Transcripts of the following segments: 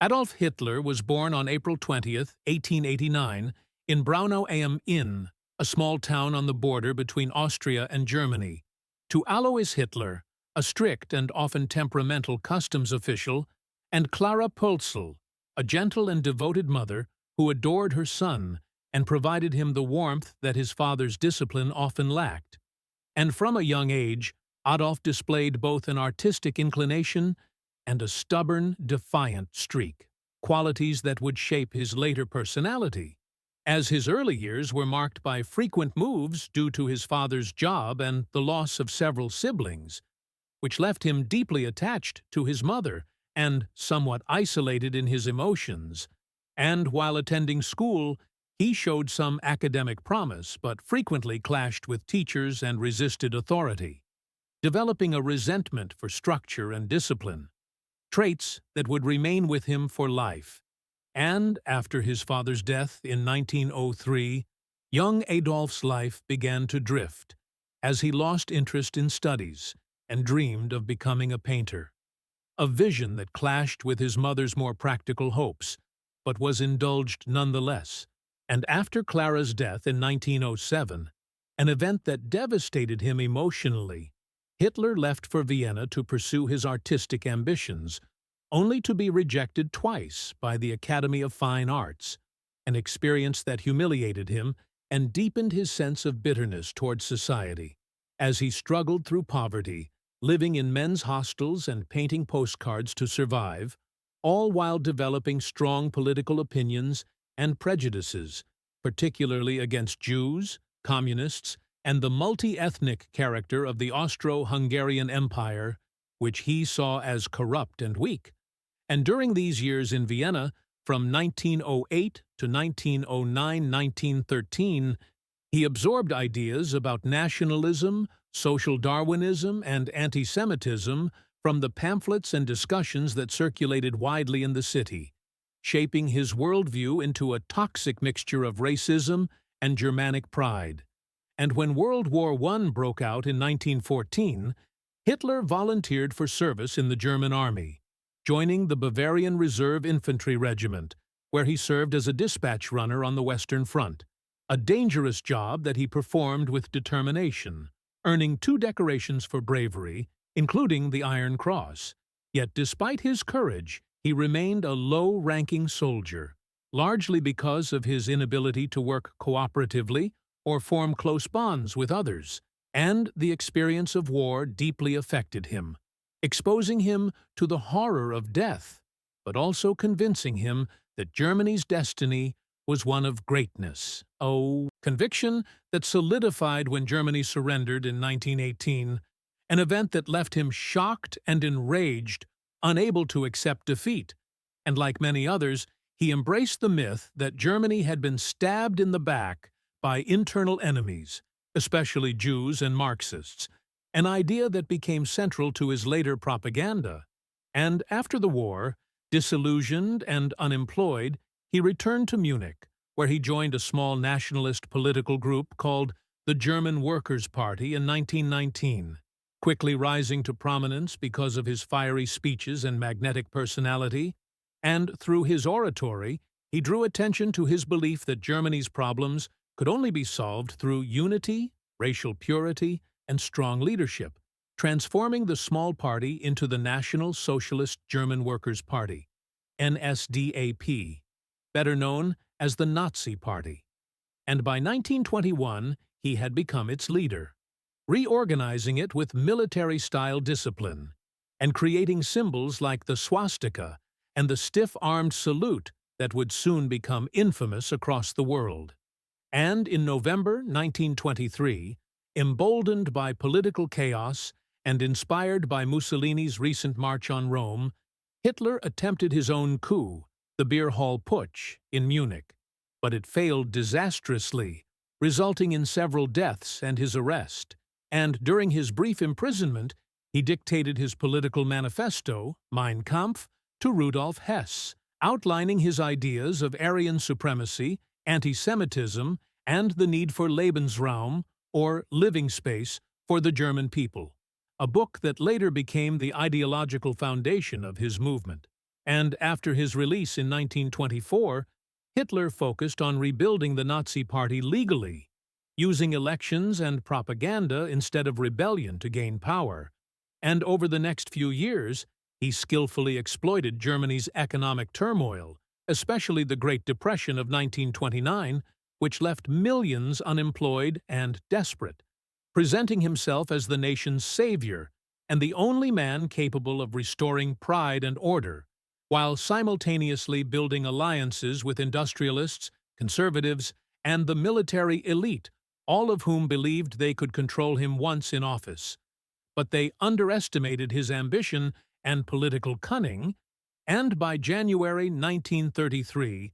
Adolf Hitler was born on April 20th, 1889, in Braunau am Inn, a small town on the border between Austria and Germany, to Alois Hitler, a strict and often temperamental customs official, and Clara Pölzl, a gentle and devoted mother who adored her son and provided him the warmth that his father's discipline often lacked. And from a young age, Adolf displayed both an artistic inclination and a stubborn, defiant streak, qualities that would shape his later personality. As his early years were marked by frequent moves due to his father's job and the loss of several siblings, which left him deeply attached to his mother and somewhat isolated in his emotions. And while attending school, he showed some academic promise but frequently clashed with teachers and resisted authority, developing a resentment for structure and discipline, traits that would remain with him for life. And after his father's death in 1903, young Adolf's life began to drift as he lost interest in studies and dreamed of becoming a painter, a vision that clashed with his mother's more practical hopes, but was indulged nonetheless. And after Clara's death in 1907, an event that devastated him emotionally, Hitler left for Vienna to pursue his artistic ambitions, only to be rejected twice by the Academy of Fine Arts, an experience that humiliated him and deepened his sense of bitterness towards society, as he struggled through poverty, living in men's hostels and painting postcards to survive, all while developing strong political opinions and prejudices, particularly against Jews, communists, and the multi-ethnic character of the Austro-Hungarian Empire, which he saw as corrupt and weak. And during these years in Vienna, from 1908 to 1909-1913, he absorbed ideas about nationalism, social Darwinism, and anti-Semitism from the pamphlets and discussions that circulated widely in the city, shaping his worldview into a toxic mixture of racism and Germanic pride. And when World War I broke out in 1914, Hitler volunteered for service in the German army, joining the Bavarian Reserve Infantry Regiment, where he served as a dispatch runner on the Western Front, a dangerous job that he performed with determination, earning 2 decorations for bravery, including the Iron Cross. Yet despite his courage, he remained a low-ranking soldier, largely because of his inability to work cooperatively or form close bonds with others, and the experience of war deeply affected him, exposing him to the horror of death, but also convincing him that Germany's destiny was one of greatness. Oh, conviction that solidified when Germany surrendered in 1918, an event that left him shocked and enraged, unable to accept defeat. And like many others, he embraced the myth that Germany had been stabbed in the back by internal enemies, especially Jews and Marxists, an idea that became central to his later propaganda. And after the war, disillusioned and unemployed, he returned to Munich, where he joined a small nationalist political group called the German Workers' Party in 1919, quickly rising to prominence because of his fiery speeches and magnetic personality. And through his oratory, he drew attention to his belief that Germany's problems could only be solved through unity, racial purity, and strong leadership, transforming the small party into the National Socialist German Workers' Party, NSDAP, better known as the Nazi Party. And by 1921, he had become its leader, reorganizing it with military-style discipline, and creating symbols like the swastika and the stiff-armed salute that would soon become infamous across the world. And in November 1923, emboldened by political chaos and inspired by Mussolini's recent march on Rome, Hitler attempted his own coup, the Beer Hall Putsch, in Munich. But it failed disastrously, resulting in several deaths and his arrest. And during his brief imprisonment, he dictated his political manifesto, Mein Kampf, to Rudolf Hess, outlining his ideas of Aryan supremacy, anti-Semitism, and the need for Lebensraum, or living space, for the German people, a book that later became the ideological foundation of his movement. And after his release in 1924, Hitler focused on rebuilding the Nazi Party legally, using elections and propaganda instead of rebellion to gain power. And over the next few years, he skillfully exploited Germany's economic turmoil, especially the Great Depression of 1929, which left millions unemployed and desperate, presenting himself as the nation's savior and the only man capable of restoring pride and order, while simultaneously building alliances with industrialists, conservatives, and the military elite, all of whom believed they could control him once in office. But they underestimated his ambition and political cunning, and by January 1933,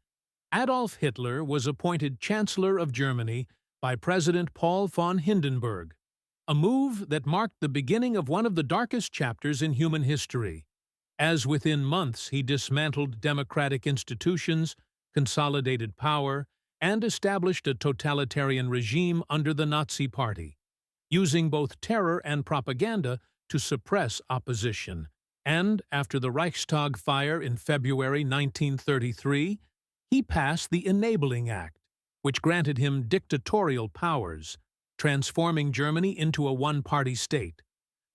Adolf Hitler was appointed Chancellor of Germany by President Paul von Hindenburg, a move that marked the beginning of one of the darkest chapters in human history, as within months he dismantled democratic institutions, consolidated power, and established a totalitarian regime under the Nazi Party, using both terror and propaganda to suppress opposition. And after the Reichstag fire in February 1933, he passed the Enabling Act, which granted him dictatorial powers, transforming Germany into a one-party state,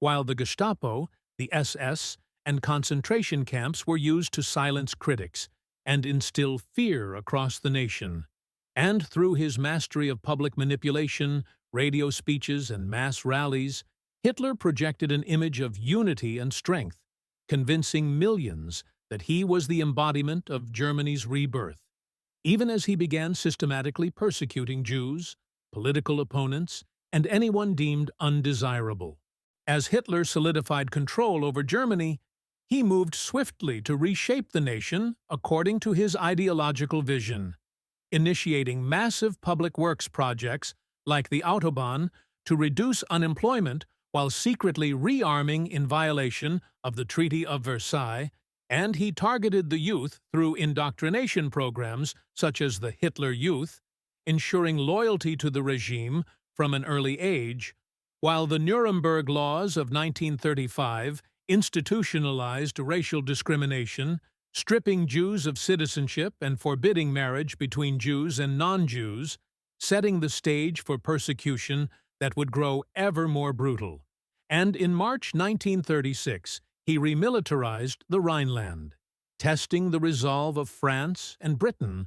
while the Gestapo, the SS, and concentration camps were used to silence critics and instill fear across the nation. And through his mastery of public manipulation, radio speeches, and mass rallies, Hitler projected an image of unity and strength, convincing millions that he was the embodiment of Germany's rebirth, even as he began systematically persecuting Jews, political opponents, and anyone deemed undesirable. As Hitler solidified control over Germany, he moved swiftly to reshape the nation according to his ideological vision, initiating massive public works projects like the Autobahn to reduce unemployment while secretly rearming in violation of the Treaty of Versailles, and he targeted the youth through indoctrination programs such as the Hitler Youth, ensuring loyalty to the regime from an early age, while the Nuremberg Laws of 1935 institutionalized racial discrimination, stripping Jews of citizenship and forbidding marriage between Jews and non-Jews, setting the stage for persecution that would grow ever more brutal. And in March 1936, he remilitarized the Rhineland, testing the resolve of France and Britain,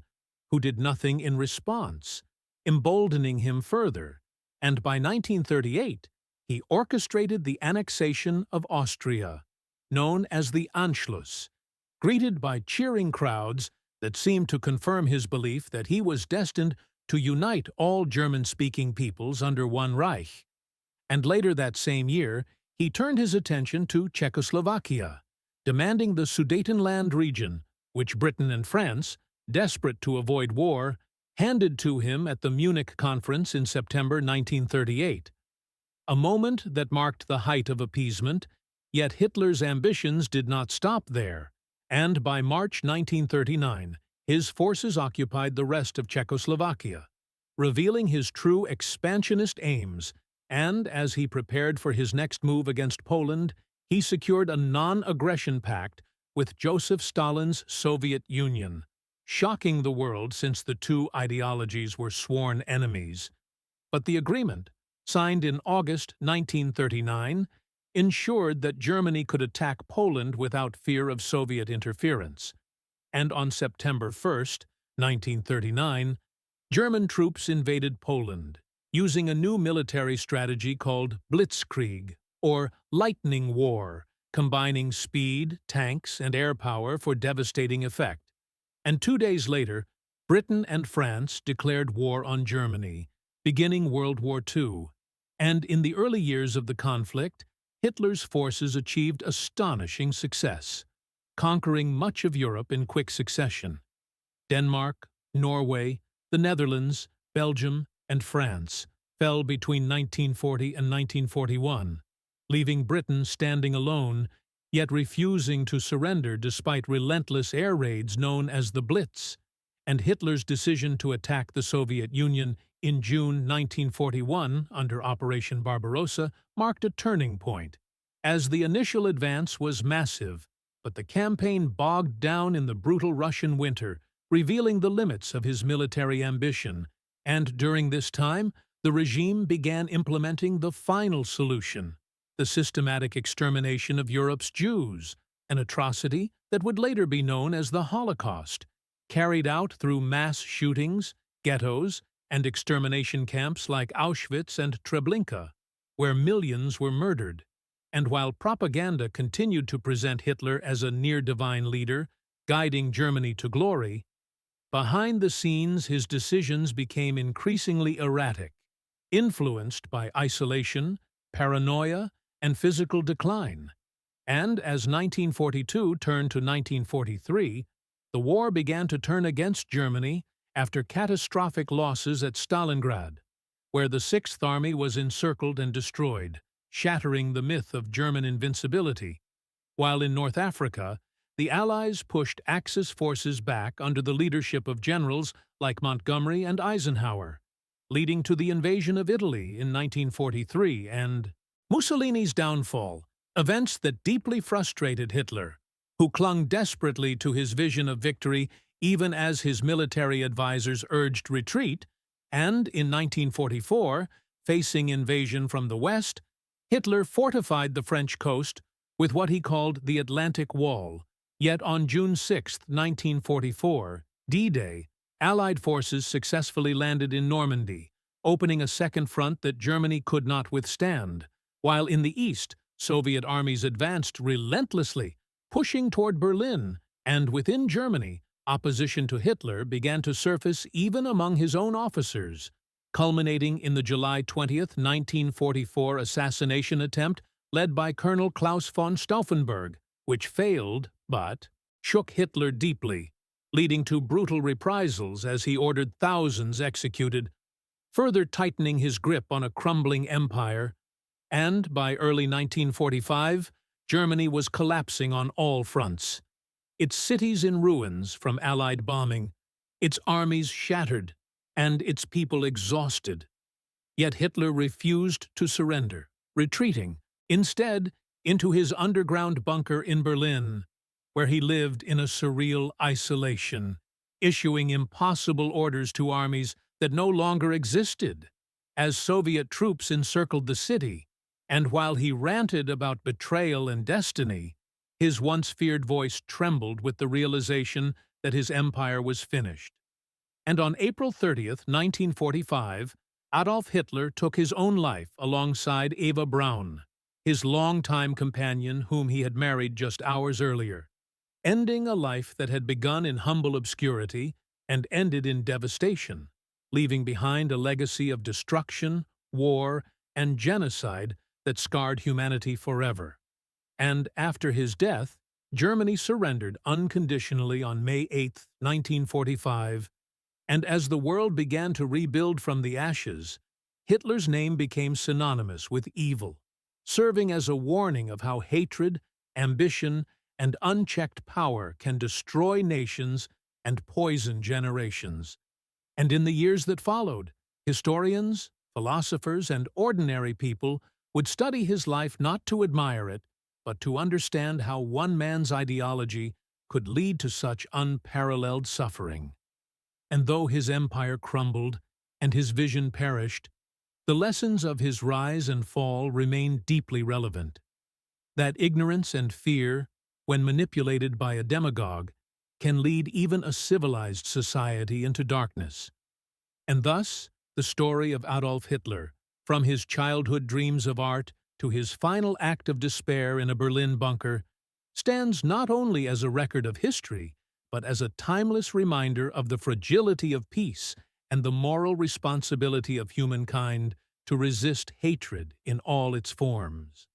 who did nothing in response, emboldening him further. And by 1938, he orchestrated the annexation of Austria, known as the Anschluss, greeted by cheering crowds that seemed to confirm his belief that he was destined to unite all German-speaking peoples under one Reich. And later that same year, he turned his attention to Czechoslovakia, demanding the Sudetenland region, which Britain and France, desperate to avoid war, handed to him at the Munich Conference in September 1938. A moment that marked the height of appeasement, yet Hitler's ambitions did not stop there, and by March 1939, his forces occupied the rest of Czechoslovakia, revealing his true expansionist aims. And as he prepared for his next move against Poland, he secured a non-aggression pact with Joseph Stalin's Soviet Union, shocking the world since the two ideologies were sworn enemies. But the agreement, signed in August 1939, ensured that Germany could attack Poland without fear of Soviet interference. And on September 1, 1939, German troops invaded Poland, using a new military strategy called Blitzkrieg, or lightning war, combining speed, tanks, and air power for devastating effect. And 2 days later, Britain and France declared war on Germany, beginning World War II. And in the early years of the conflict, Hitler's forces achieved astonishing success, conquering much of Europe in quick succession. Denmark, Norway, the Netherlands, Belgium, and France fell between 1940 and 1941, leaving Britain standing alone, yet refusing to surrender despite relentless air raids known as the Blitz, and Hitler's decision to attack the Soviet Union in June 1941 under Operation Barbarossa marked a turning point, as the initial advance was massive, but the campaign bogged down in the brutal Russian winter, revealing the limits of his military ambition, and during this time, the regime began implementing the final solution, the systematic extermination of Europe's Jews, an atrocity that would later be known as the Holocaust, carried out through mass shootings, ghettos, and extermination camps like Auschwitz and Treblinka, where millions were murdered. And while propaganda continued to present Hitler as a near-divine leader, guiding Germany to glory, behind the scenes his decisions became increasingly erratic, influenced by isolation, paranoia, and physical decline. And as 1942 turned to 1943, the war began to turn against Germany after catastrophic losses at Stalingrad, where the Sixth Army was encircled and destroyed, shattering the myth of German invincibility. While in North Africa, the Allies pushed Axis forces back under the leadership of generals like Montgomery and Eisenhower, leading to the invasion of Italy in 1943 and Mussolini's downfall, events that deeply frustrated Hitler, who clung desperately to his vision of victory even as his military advisors urged retreat, and in 1944, facing invasion from the West, Hitler fortified the French coast with what he called the Atlantic Wall. Yet on June 6, 1944, D-Day, Allied forces successfully landed in Normandy, opening a second front that Germany could not withstand, while in the east, Soviet armies advanced relentlessly, pushing toward Berlin, and within Germany, opposition to Hitler began to surface even among his own officers, culminating in the July 20, 1944 assassination attempt led by Colonel Klaus von Stauffenberg, which failed but shook Hitler deeply, leading to brutal reprisals as he ordered thousands executed, further tightening his grip on a crumbling empire. And by early 1945, Germany was collapsing on all fronts. Its cities in ruins from Allied bombing, its armies shattered, and its people exhausted. Yet Hitler refused to surrender, retreating, instead, into his underground bunker in Berlin, where he lived in a surreal isolation, issuing impossible orders to armies that no longer existed, as Soviet troops encircled the city, and while he ranted about betrayal and destiny, his once feared voice trembled with the realization that his empire was finished. And on April 30, 1945, Adolf Hitler took his own life alongside Eva Braun, his longtime companion whom he had married just hours earlier, ending a life that had begun in humble obscurity and ended in devastation, leaving behind a legacy of destruction, war, and genocide that scarred humanity forever. And after his death, Germany surrendered unconditionally on May 8, 1945, and as the world began to rebuild from the ashes, Hitler's name became synonymous with evil, serving as a warning of how hatred, ambition, and unchecked power can destroy nations and poison generations. And in the years that followed, historians, philosophers, and ordinary people would study his life not to admire it, but to understand how one man's ideology could lead to such unparalleled suffering. And though his empire crumbled and his vision perished, the lessons of his rise and fall remain deeply relevant. That ignorance and fear, when manipulated by a demagogue, can lead even a civilized society into darkness. And thus, the story of Adolf Hitler, from his childhood dreams of art to his final act of despair in a Berlin bunker, stands not only as a record of history, but as a timeless reminder of the fragility of peace and the moral responsibility of humankind to resist hatred in all its forms.